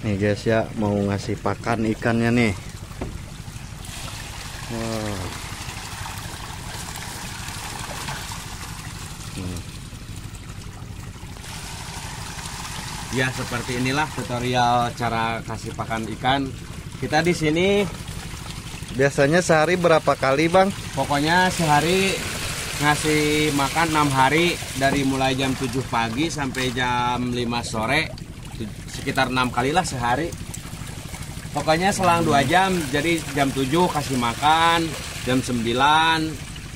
Nih guys ya, mau ngasih pakan ikannya nih. Wow. Ya, seperti inilah tutorial cara kasih pakan ikan. Kita di sini Biasanya sehari berapa kali, Bang? pokoknya sehari ngasih makan 6 hari, dari mulai jam 7 pagi sampai jam 5 sore, sekitar 6 kali lah sehari. Pokoknya selang 2 jam, jadi jam 7 kasih makan, jam 9,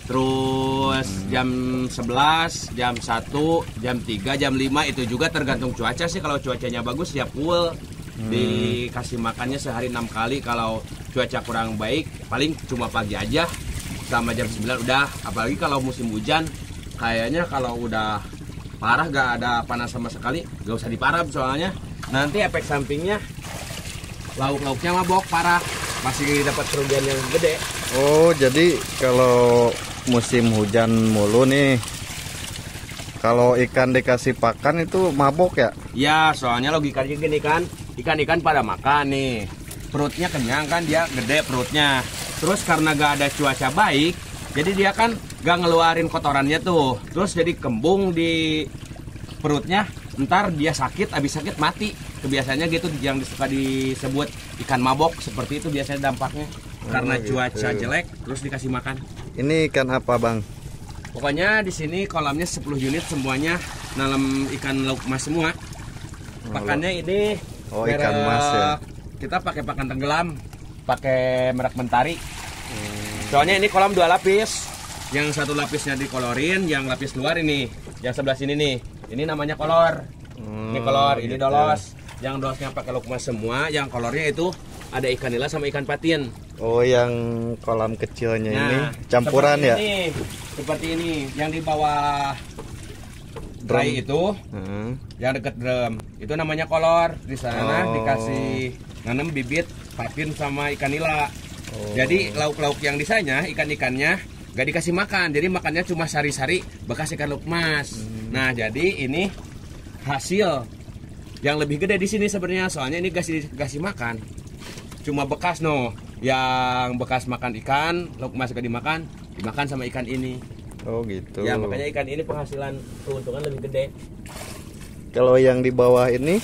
terus jam 11, jam 1, jam 3, jam 5, itu juga tergantung cuaca sih. Kalau cuacanya bagus ya full dikasih makannya sehari 6 kali. Kalau cuaca kurang baik paling cuma pagi aja sama jam 9 udah. Apalagi kalau musim hujan, kayaknya kalau udah parah gak ada panas sama sekali gak usah diparab, soalnya nanti efek sampingnya lauk-lauknya mabok parah, masih dapat kerugian yang gede. Oh, jadi kalau musim hujan mulu nih, kalau ikan dikasih pakan itu mabok ya? Ya, soalnya logikanya gini kan, ikan-ikan pada makan nih, perutnya kenyang kan, dia gede perutnya. Terus karena gak ada cuaca baik, jadi dia kan gak ngeluarin kotorannya tuh, terus jadi kembung di perutnya, ntar dia sakit, habis sakit mati. Kebiasaannya gitu yang suka disebut ikan mabok, seperti itu biasanya dampaknya. Karena cuaca jelek, terus dikasih makan. Ini ikan apa, Bang? Pokoknya di sini kolamnya 10 unit semuanya nanam ikan lauk mas semua. Pakannya ini ikan mas ya. Kita pakai pakan tenggelam, pakai merak mentari. Soalnya ini kolam 2 lapis. Yang satu lapisnya dikolorin, yang lapis luar ini, yang sebelah sini nih. Ini namanya kolor. Ini kolor, ini dolos. Yang dolosnya pakai lauk mas semua, yang kolornya itu ada ikan nila sama ikan patin. Oh, yang kolam kecilnya ini campuran ya? Seperti ini, yang di bawah dry itu, yang deket drum, itu namanya kolor. Di sana dikasih nanam bibit patin sama ikan nila. Jadi lauk-lauk yang di sana, ikan-ikannya gak dikasih makan, jadi makannya cuma sari-sari bekas ikan lauk mas. Nah, jadi ini hasil yang lebih gede di sini sebenarnya, soalnya ini kasih makan cuma bekas yang bekas makan ikan lauk mas gak dimakan sama ikan ini. Oh gitu ya, makanya ikan ini penghasilan keuntungan lebih gede. Kalau yang di bawah ini,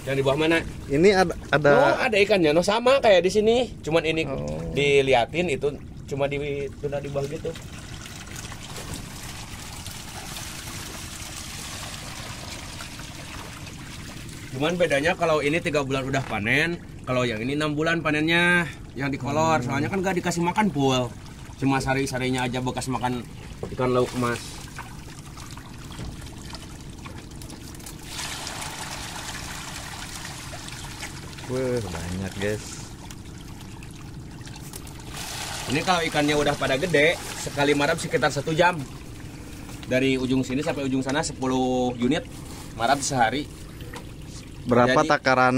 yang di bawah mana ini ada ikannya sama kayak di sini, cuman ini diliatin itu cuma di bawah gitu. Cuman bedanya kalau ini 3 bulan udah panen, kalau yang ini 6 bulan panennya, yang di kolor. Soalnya kan gak dikasih makan full, cuma sari-sarinya aja bekas makan ikan lauk emas. Wah, banyak guys. Ini kalau ikannya udah pada gede, sekali marab sekitar 1 jam. Dari ujung sini sampai ujung sana 10 unit marab sehari. Berapa takaran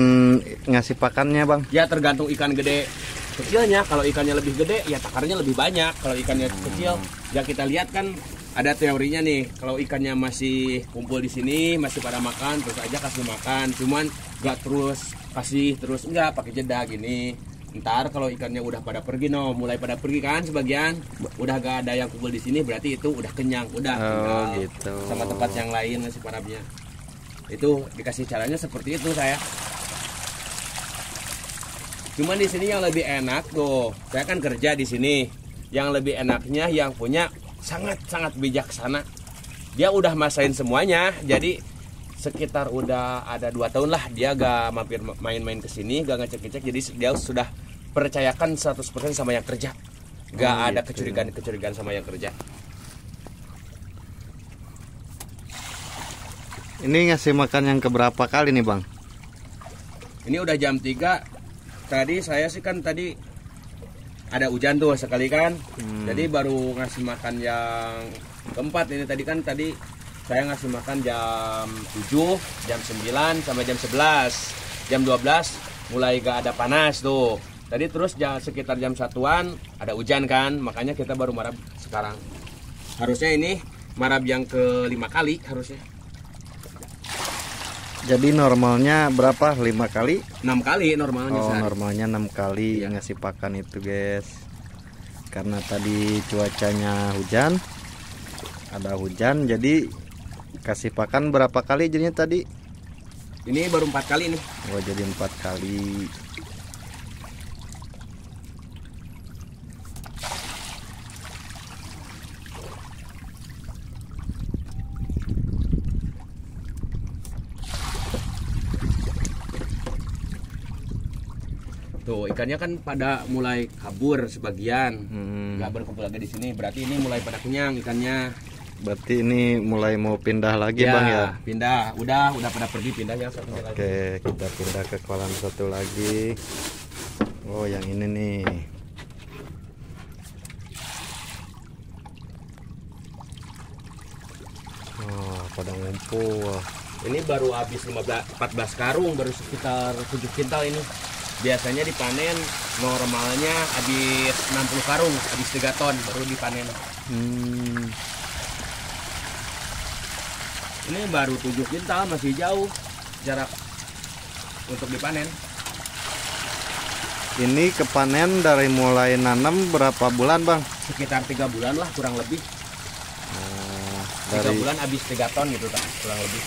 ngasih pakannya, Bang? Ya, tergantung ikan gede kecilnya. Kalau ikannya lebih gede, ya takarnya lebih banyak. Kalau ikannya kecil, ya kita lihat kan ada teorinya nih. Kalau ikannya masih kumpul di sini, masih pada makan, terus aja kasih makan. Cuman gak terus kasih terus, enggak, pakai jeda gini. Ntar kalau ikannya udah pada pergi, mulai pada pergi kan sebagian, udah gak ada yang kumpul di sini, berarti itu udah kenyang, udah tinggal gitu. sama tempat yang lain ngasih parabnya. Itu dikasih caranya seperti itu saya. Cuman di sini yang lebih enak tuh, saya kan kerja di sini. Yang lebih enaknya yang punya sangat-sangat bijaksana. Dia udah masain semuanya, jadi sekitar udah ada 2 tahun lah dia gak mampir main-main ke sini, gak ngecek-ngecek. Jadi dia sudah percayakan 100% sama yang kerja. Gak ada kecurigaan sama yang kerja. Ini ngasih makan yang keberapa kali nih, Bang? Ini udah jam 3. Tadi saya sih kan tadi ada hujan tuh sekali kan. Jadi baru ngasih makan yang keempat ini. Tadi saya ngasih makan jam 7, jam 9 sampai jam 11. Jam 12 mulai gak ada panas tuh. Tadi terus sekitar jam 1-an ada hujan kan, makanya kita baru marab sekarang. Harusnya ini marab yang ke-5 kali harusnya. Jadi normalnya berapa? 5 kali? 6 kali normalnya Oh, sehari. normalnya 6 kali Iya. ngasih pakan itu, guys. Karena tadi cuacanya hujan, ada hujan, jadi kasih pakan berapa kali jadinya tadi? Ini baru 4 kali nih. Oh, jadi 4 kali. Tuh ikannya kan pada mulai kabur sebagian, nggak Hmm, berkumpul lagi di sini. Berarti ini mulai pada kenyang ikannya. berarti ini mulai mau pindah lagi, Bang ya? Pindah. Udah pada pergi pindahnya satu lagi. Oke, kita pindah ke kolam satu lagi. Oh, yang ini nih. Oh, pada ngumpul. Ini baru habis 14 karung, baru sekitar 7 kintal ini. Biasanya dipanen normalnya habis 60 karung, habis 3 ton baru dipanen. Hmm, Ini baru 7 kintal, masih jauh jarak untuk dipanen. ini kepanen dari mulai nanam berapa bulan, Bang? Sekitar 3 bulan lah kurang lebih. Oh, 3 dari bulan habis 3 ton gitu tak kurang lebih.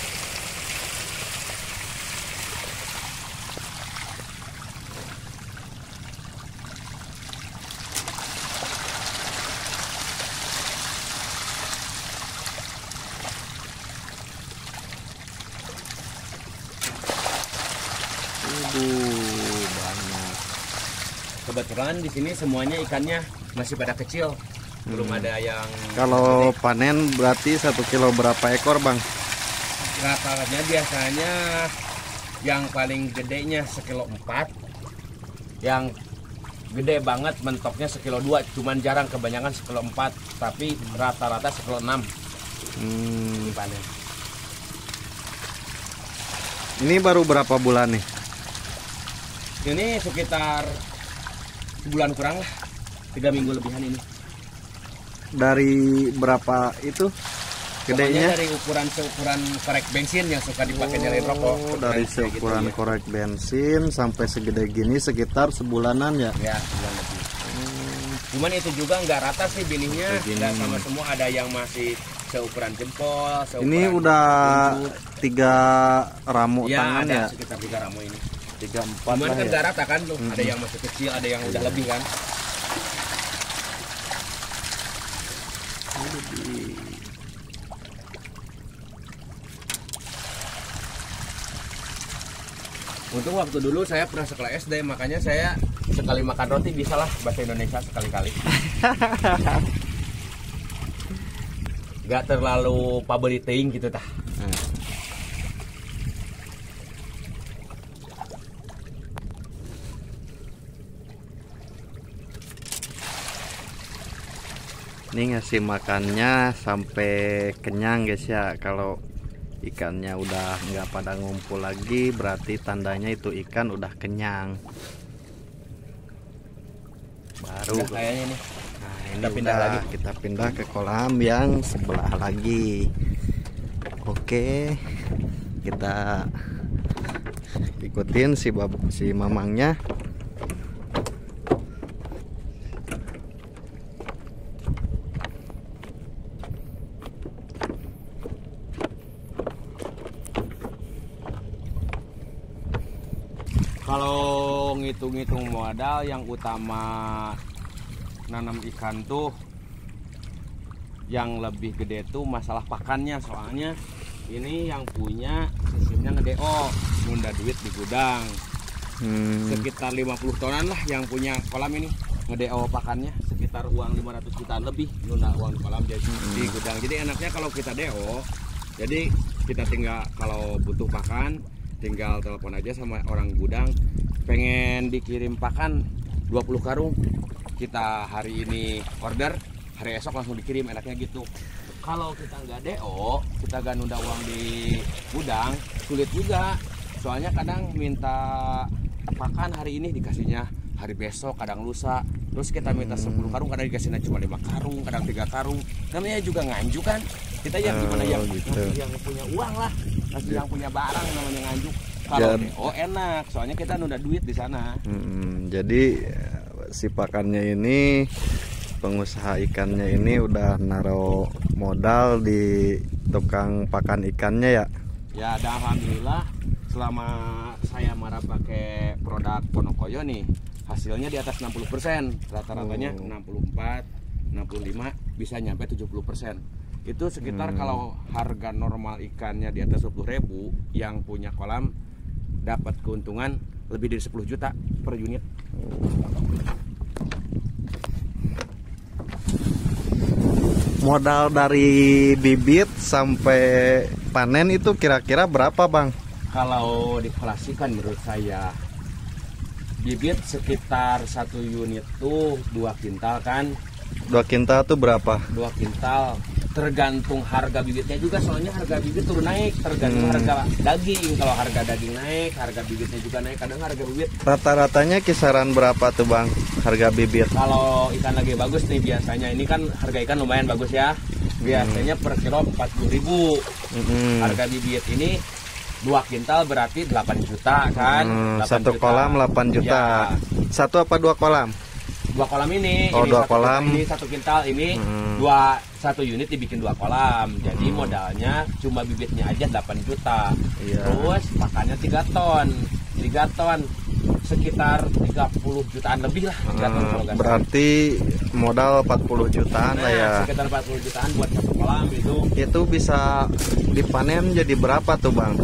banyak. Kebetulan di sini semuanya ikannya masih pada kecil. Belum ada yang Kalau panen berarti 1 kilo berapa ekor, Bang? rata-ratanya biasanya yang paling gedenya 1,4 kilo. Yang gede banget mentoknya 1,2 kilo, cuman jarang, kebanyakan 1,4 kilo, tapi rata-rata 1,6 kilo Hmm, dipanen. ini baru berapa bulan nih? Ini sekitar sebulan kurang lah, 3 minggu lebihan ini. Dari berapa itu? Pokoknya Gedenya? dari seukuran korek bensin yang suka dipakai nyalain rokok. Dari Kayak seukuran gitu, korek bensin sampai segede gini sekitar sebulanan ya. ya. Ya, sebulan lebih. Cuman itu juga nggak rata sih binihnya, Kayak gini. nggak sama semua. Ada yang masih seukuran jempol, seukuran Ini udah unjuk. 3 ramu Ya, tangan ada ya. sekitar 3 ramu ini. 3 4 Cuman lah kan ya. nggak rata kan tuh. Ada yang masih kecil, ada yang udah lebih kan. Untuk waktu dulu saya pernah sekolah SD, makanya saya sekali makan roti bisalah bahasa Indonesia sekali-kali. Gak terlalu pabeliting gitu tah. Ini ngasih makannya sampai kenyang, guys ya. Kalau ikannya udah nggak pada ngumpul lagi, berarti tandanya itu ikan udah kenyang. Baru. Udah kayaknya nih. Nah, ini Kita pindah udah, lagi. kita pindah ke kolam yang sebelah lagi. Oke, kita ikutin si mamangnya. Kalau ngitung-ngitung modal, yang utama nanam ikan tuh yang lebih gede tuh masalah pakannya. Soalnya ini yang punya sistemnya nge-DO, nunda duit di gudang. Sekitar 50 tonan lah yang punya kolam ini, nge-DO pakannya sekitar uang 500 jutaan lebih, nunda uang di kolam jadi di gudang. Jadi enaknya kalau kita DO, jadi kita tinggal kalau butuh pakan tinggal telepon aja sama orang gudang, pengen dikirim pakan 20 karung, kita hari ini order, hari esok langsung dikirim, enaknya gitu. Kalau kita nggak DO, kita nggak nunda uang di gudang, sulit juga. Soalnya kadang minta pakan hari ini dikasihnya hari besok, kadang lusa. Terus kita minta 10 karung, kadang dikasihnya cuma 5 karung, kadang 3 karung. Namanya juga nganju kan. Kita yang gimana yang gitu. yang punya uang lah. kasih yang punya barang namanya Nganjuk. Kalau DO enak, soalnya kita nunda duit di sana. Jadi si pakannya ini, pengusaha ikannya ini udah naruh modal di tukang pakan ikannya ya? Ya, dan alhamdulillah selama saya marah pakai produk Ponokoyo nih, hasilnya di atas 60%, rata-ratanya 64, 65, bisa nyampe 70%. Itu sekitar kalau harga normal ikannya di atas 20.000, yang punya kolam dapat keuntungan lebih dari 10 juta per unit. Modal dari bibit sampai panen itu kira-kira berapa Bang? Kalau diklasifkan menurut saya, bibit sekitar 1 unit tuh 2 kintal kan. 2 kintal tuh berapa? 2 kintal tergantung harga bibitnya juga, soalnya harga bibit turun naik tergantung harga daging. Kalau harga daging naik, harga bibitnya juga naik. Kadang harga bibit Rata-ratanya kisaran berapa tuh Bang harga bibit? kalau ikan lagi bagus nih, biasanya ini kan harga ikan lumayan bagus ya, biasanya per kilo 40.000. Harga bibit ini 2 kintal berarti 8 juta kan. 1 kolam 8 juta ya. 1 apa 2 kolam? 2 kolam ini. Oh, ini 2 kolam. Ini 1 kintal ini 1 unit dibikin 2 kolam. Jadi modalnya cuma bibitnya aja 8 juta. Iya. Terus pakannya 3 ton. 3 ton sekitar 30 jutaan lebih lah. 3 ton kalau nggak salah. Berarti modal 40 jutaan lah ya. Sekitar 40 jutaan buat 1 kolam itu. Itu bisa dipanen jadi berapa tuh Bang?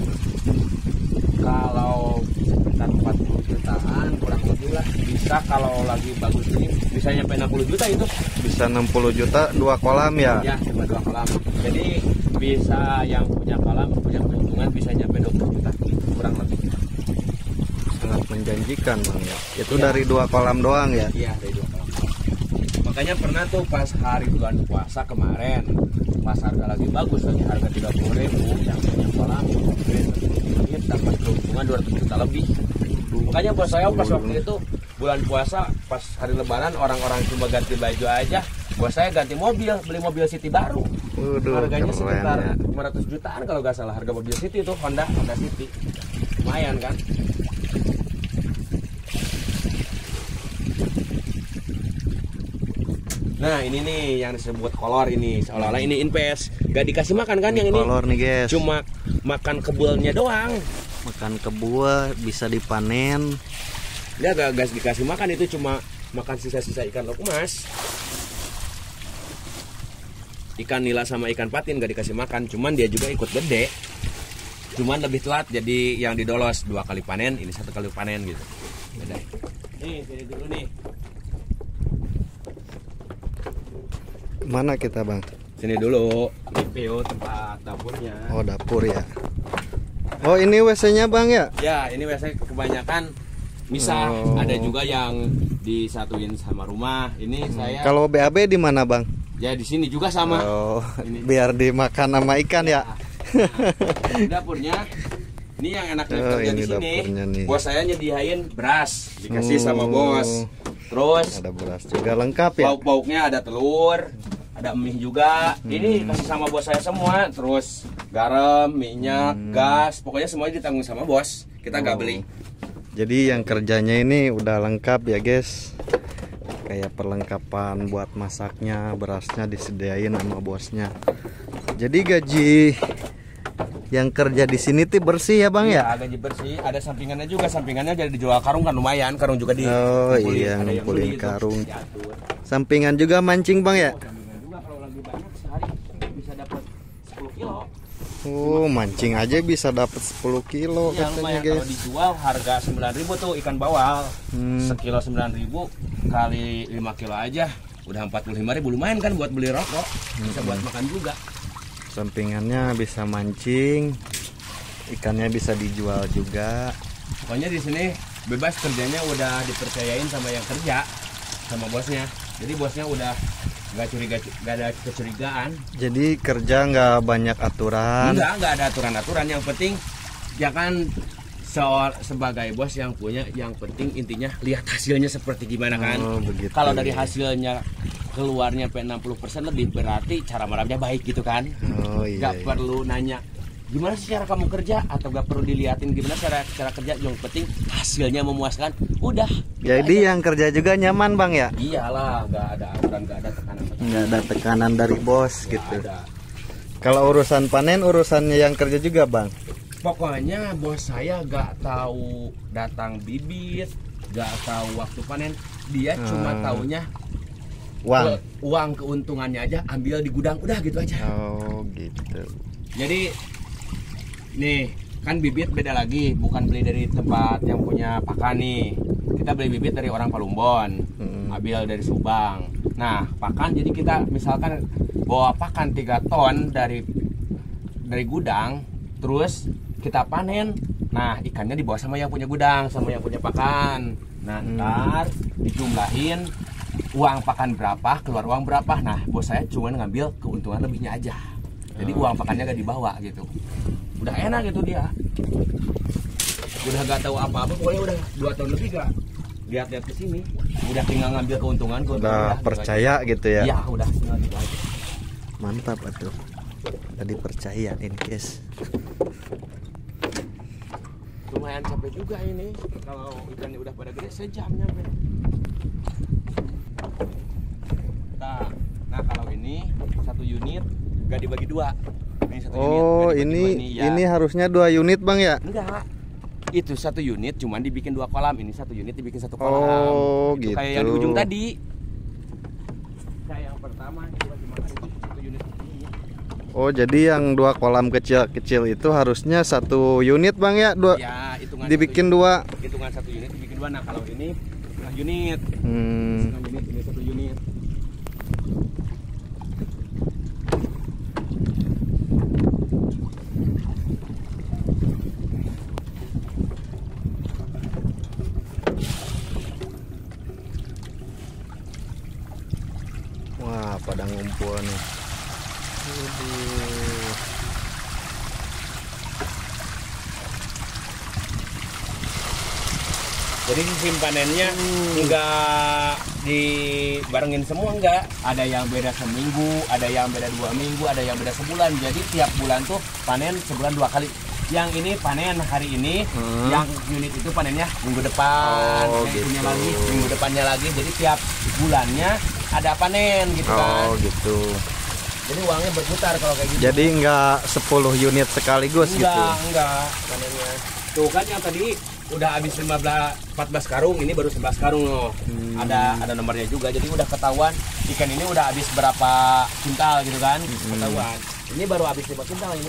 Kalau sekitar 40 jutaan kurang lebih lah, bisa kalau lagi bagus ini bisa nyampe 60 juta itu. Bisa 60 juta 2 kolam ya? Ya, cuma 2 kolam. Jadi bisa yang punya kolam punya keuntungan bisa nyampe 20 juta kurang lebih. Sangat menjanjikan Bang ya. Itu dari 2 kolam doang ya? Iya, dari 2 kolam. Makanya pernah tuh pas hari bulan puasa kemarin, pas harga lagi bagus, lagi harga 30.000, yang punya kolam dapat keuntungan 200 juta lebih. Makanya bos saya pas waktu itu bulan puasa, pas hari lebaran, orang-orang cuma ganti baju aja, bos saya ganti mobil, beli mobil City baru. Harganya sekitar 500 jutaan kalau nggak salah harga mobil City itu, Honda City. Lumayan kan? Nah ini nih yang disebut kolor ini, seolah-olah ini invest, gak dikasih makan kan yang ini? Kolor nih guys. Cuma makan kebulnya doang. Makan kebul bisa dipanen. Dia gak dikasih makan, itu cuma makan sisa-sisa ikan lauk emas. Ikan nila sama ikan patin gak dikasih makan, cuman dia juga ikut gede. Cuman lebih telat, jadi yang didolos 2 kali panen, ini 1 kali panen gitu. Beda. Nih, sini dulu nih. Mana kita Bang? Sini dulu, ini PO tempat dapurnya. Oh dapur ya. Oh ini WC-nya Bang ya? Ya ini WC kebanyakan misah. Ada juga yang disatuin sama rumah. Ini saya. Kalau BAB di mana Bang? Ya di sini juga sama. Oh, ini. Biar dimakan sama ikan ya. Nah, dapurnya. Ini yang enak kerja di sini. Bos saya nyediain beras, dikasih sama bos. Terus ada beras juga lengkap ya. Pauk-pauknya ada telur, ada mie juga. Ini kasih sama bos saya semua. Terus garam, minyak, gas, pokoknya semuanya ditanggung sama bos. Kita nggak beli. Jadi yang kerjanya ini udah lengkap ya guys. Kayak perlengkapan buat masaknya, berasnya disediain sama bosnya. Jadi gaji yang kerja di sini tuh bersih ya Bang ya? Gaji bersih, ada sampingannya juga. Sampingannya jadi dijual karung kan lumayan, karung juga di. Oh iya, ngumpulin karung. Sampingan juga mancing Bang ya? Sampingan juga kalau lagi banyak sehari bisa dapat 10 kilo. Oh, mancing aja bisa dapat 10 kilo Ya, katanya lumayan. guys. Kalau dijual harga 9.000 tuh ikan bawal. Sekilo 9.000 kali 5 kilo aja udah 45.000, lumayan kan buat beli rokok. Bisa buat makan juga. Sampingannya bisa mancing, ikannya bisa dijual juga. Pokoknya di sini bebas, kerjanya udah dipercayain sama yang kerja, sama bosnya. Jadi bosnya udah nggak ada kecurigaan. Jadi kerja nggak banyak aturan. Nggak ada aturan-aturan. Yang penting jangan sebagai bos yang punya, yang penting intinya lihat hasilnya seperti gimana kan. Kalau dari hasilnya keluarnya 60% lebih, berarti cara merawatnya baik gitu kan. Oh iya. Nggak perlu nanya gimana sih cara kamu kerja, atau gak perlu diliatin gimana cara kerja, yang penting hasilnya memuaskan, udah. Jadi yang kerja juga nyaman Bang ya? Iyalah, nggak ada aturan, nggak ada tekanan. Nggak ada tekanan dari bos Nggak gitu. ada. Kalau urusan panen, urusannya yang kerja juga Bang? Pokoknya bos saya nggak tahu datang bibit, nggak tahu waktu panen, dia cuma taunya uang keuntungannya aja ambil di gudang, udah gitu aja. Oh gitu. Jadi nih kan bibit beda lagi, bukan beli dari tempat yang punya pakan nih. Kita beli bibit dari orang Palumbon, ambil dari Subang. Nah pakan, jadi kita misalkan bawa pakan 3 ton dari gudang, terus kita panen. Nah ikannya dibawa sama yang punya gudang, sama yang punya pakan. Nah ntar dijumlahin uang pakan berapa, keluar uang berapa. Nah bos saya cuma ngambil keuntungan lebihnya aja. Jadi uang pakannya gak dibawa gitu. Udah enak gitu dia. Udah gak tahu apa-apa, pokoknya udah 2 tahun lebih gak lihat-lihat ke sini. Udah tinggal ngambil keuntungan. Udah percaya gitu ya? Iya udah tinggal gitu aja. Mantap atuh. Tadi percaya ini guys. Lumayan capek juga ini. Kalau ikannya udah pada gede sejam nyampe. Nah kalau ini 1 unit gak dibagi 2. Ini 1 Oh unit, ini harusnya 2 unit Bang ya? Enggak. Itu 1 unit cuman dibikin 2 kolam. Ini 1 unit dibikin 1 kolam. Oh itu gitu. kayak yang di ujung tadi. Kayak yang pertama cuma itu 1 unit ini. Oh jadi yang 2 kolam kecil-kecil itu harusnya 1 unit Bang ya? Ya, hitungan dibikin 2. Hitungan 1 unit dibikin 2. Nah kalau ini setengah unit. Setengah unit, ini 1 unit. Wah pada ngumpul nih. Waduh. Jadi sistem panennya enggak dibarengin semua, enggak. Ada yang beda seminggu, ada yang beda 2 minggu, ada yang beda sebulan. Jadi tiap bulan tuh panen sebulan 2 kali. Yang ini panen hari ini, yang unit itu panennya minggu depan, yang gitu. itunya lagi minggu depannya lagi. Jadi tiap bulannya ada panen gitu kan. Oh gitu. Jadi uangnya berputar kalau kayak gitu. Jadi enggak 10 unit sekaligus gitu. Enggak panennya. Tuh kan yang tadi udah habis 14 karung, ini baru 11 karung loh. Ada nomornya juga. Jadi udah ketahuan ikan ini udah habis berapa kintal gitu kan. Ketahuan. Ini baru habis 5 kintal ini.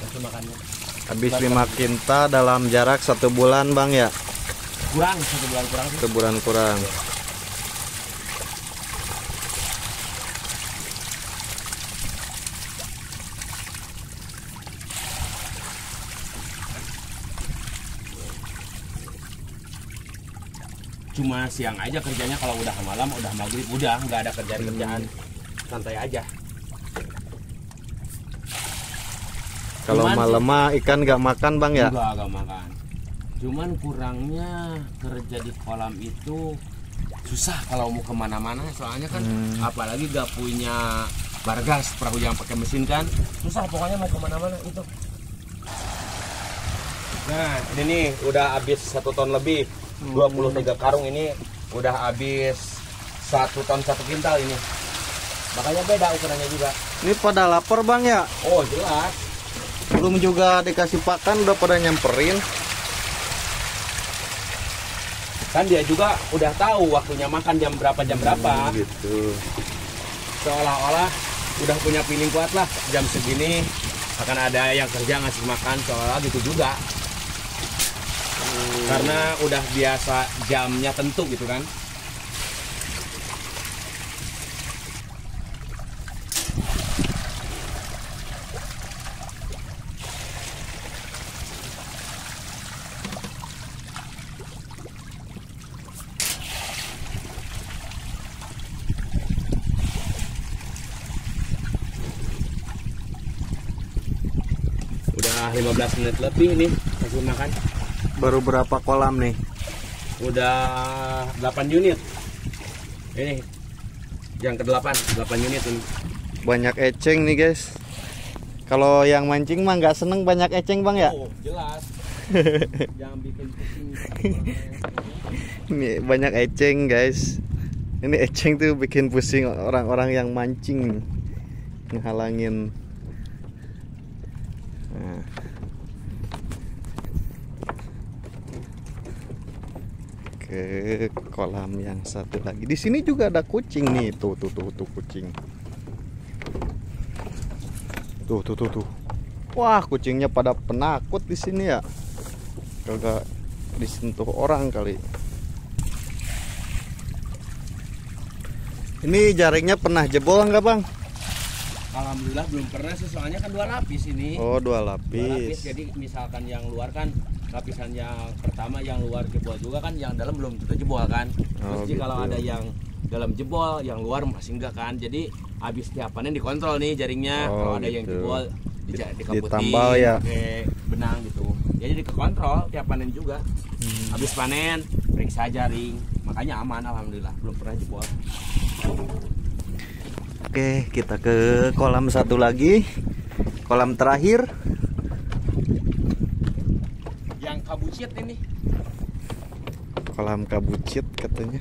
Masih makannya. Habis 5 kintal dalam jarak 1 bulan Bang ya? Kurang, 1 bulan kurang sih. 1 bulan kurang. Cuma siang aja kerjanya, kalau udah malam, udah maghrib, udah nggak ada kerjaan, santai aja. Kalau malam mah ikan nggak makan Bang ya? Enggak makan. Cuman kurangnya kerja di kolam itu susah kalau mau kemana-mana, soalnya kan apalagi gak punya bargas, perahu yang pakai mesin kan, susah pokoknya mau kemana-mana itu. Nah ini nih udah habis 1 ton lebih, 23 karung ini udah habis 1 ton 1 kintal ini. Makanya beda ukurannya juga. Ini pada lapar Bang ya? Oh jelas. Belum juga dikasih pakan udah pada nyamperin. Kan dia juga udah tahu waktunya makan jam berapa Gitu. Seolah-olah udah punya feeling kuat lah, jam segini akan ada yang kerja ngasih makan, seolah gitu juga. Karena udah biasa jamnya tentu gitu kan. Udah 15 menit lebih nih kasih makan. Baru berapa kolam nih? Udah 8 unit. Ini yang ke-8 unit ini. Banyak eceng nih guys. Kalau yang mancing mah nggak seneng banyak eceng bang ya? Oh, jelas. Jangan bikin pusing. Ini banyak eceng guys. Ini eceng tuh bikin pusing orang-orang yang mancing, ngehalangin. Nah. Ke kolam yang satu lagi. Di sini juga ada kucing nih. Tuh kucing. Tuh. Wah, kucingnya pada penakut di sini ya. Kagak disentuh orang kali. Ini jaringnya pernah jebol nggak bang? Alhamdulillah belum pernah sih, soalnya kan 2 lapis ini. Oh, 2 2 lapis. lapis, jadi misalkan yang luar kan lapisan yang pertama yang luar jebol juga kan, yang dalam belum tentu jebol kan. Terus gitu. kalau ada yang dalam jebol, yang luar masih enggak kan. Jadi habis tiap panen dikontrol nih jaringnya. Kalau ada yang gitu. jebol dikabutin, Ditambal ya. pakai benang gitu. Jadi dikontrol tiap panen juga. Habis panen periksa jaring, makanya aman alhamdulillah, belum pernah jebol. Oke, kita ke kolam satu lagi. Kolam terakhir. Yang kabucit ini. Kolam kabucit katanya.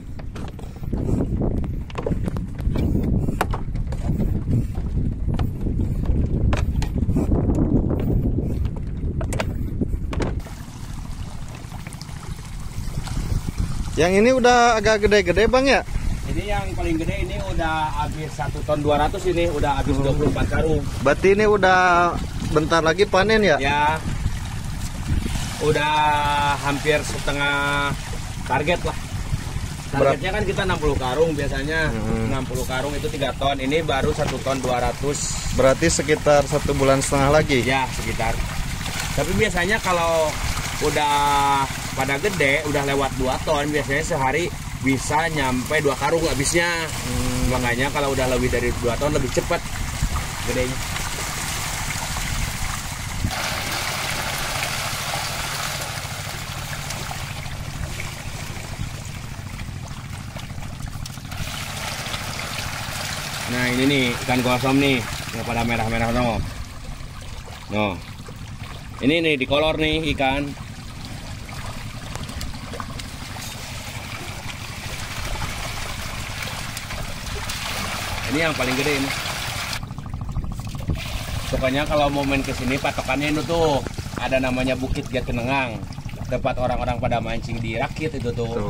Yang ini udah agak gede-gede bang ya? Ini yang paling gede ini udah habis 1 ton 200 ini, udah habis 24 karung. Berarti ini udah bentar lagi panen ya? Ya, udah hampir setengah target lah. Targetnya kan kita 60 karung biasanya. 60 karung itu 3 ton. Ini baru 1 ton 200. Berarti sekitar 1,5 bulan lagi? Ya, sekitar. Tapi biasanya kalau udah pada gede, udah lewat 2 ton, biasanya sehari bisa nyampe 2 karung habisnya. Makanya kalau udah lebih dari 2 ton lebih cepat gedenya. Nah ini nih ikan gosong nih yang pada merah-merah no. No. Ini nih dikolor nih ikan. Ini yang paling gede ini. Pokoknya kalau mau main ke sini patokannya itu tuh ada namanya Bukit Jatinengang. Tempat orang-orang pada mancing di rakit itu tuh.